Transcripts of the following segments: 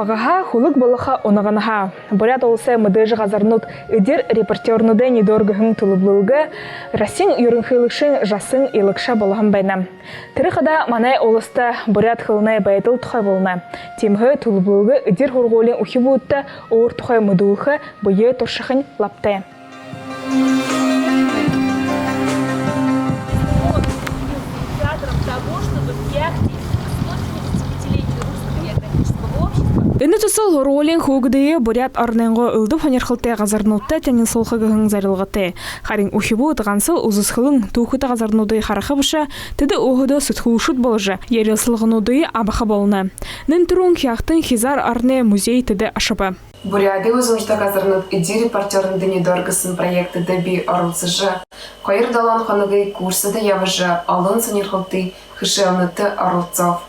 Ағаға хулық болыға онағанаға. Борят олысы мұдыжы ғазарнут үдер репортернуды недоргығын тұлыблылығы Расин юрынхылықшын жасын илықша болығын байна. Тіріқада манай олысты борят қылынай байытыл тұхай болына. Темгі тұлыблылығы үдер хорғолын ұхи бұытты оғыр тұхай мұдылығы бұйы тұршықын лапты. Үні тұсыл ролин хугдые борят арненго ылдып ханерхылты ғазарнутты тәнін солқығығын зарылғыты. Харин ухибу ұтығансыл ұзысқылың туқыты ғазарнуды қарақы бұша, тіді оғыды сүтхуышыт болжы, ересілғынуды абақа болына. Нін тұрун кияқтың хизар арне музей тіді ашыбы. Буряды өзімжді ғазарнут иди репортернды недоргысын проекты дәбі арылсыжы. Қойыр далан қанығы курсыды явыжы, алын санерхылты хышылныты арылцов.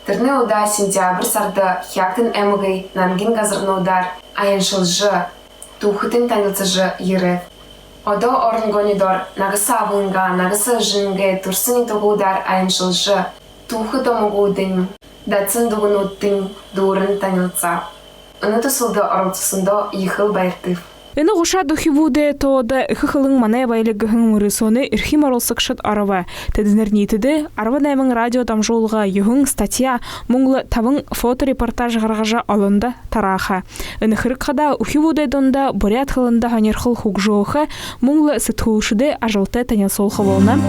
Тірні ұда сентябр сарды хяктын әміғей нангин ғазырны ұдар айыншылжы, тухытын тәнілцыжы ері. Ода орынгонидор нағысы авынға, нағысы жынге тұрсыны тұғы ұдар айыншылжы, тухы домығы ұдың, дәтсін дұғын ұттың дұрын тәнілца. Үні тұсылды арылцысында ехыл байыртып. Үні ғұша дұхи бұды тоғыда үхіқылың манай байлығығын мұрысоны үрхим арылсықшыт арыва. Тәдінер нетіді, арва нәмін радио дамжолыға юхың статья мұңлы табың фоторепортаж ғарғажа алынды тараха. Үні қырыққада үхи бұды донда борят қылында ханерхыл хук жоғы мұңлы сытхулшыды ажылты тәне солқы болна.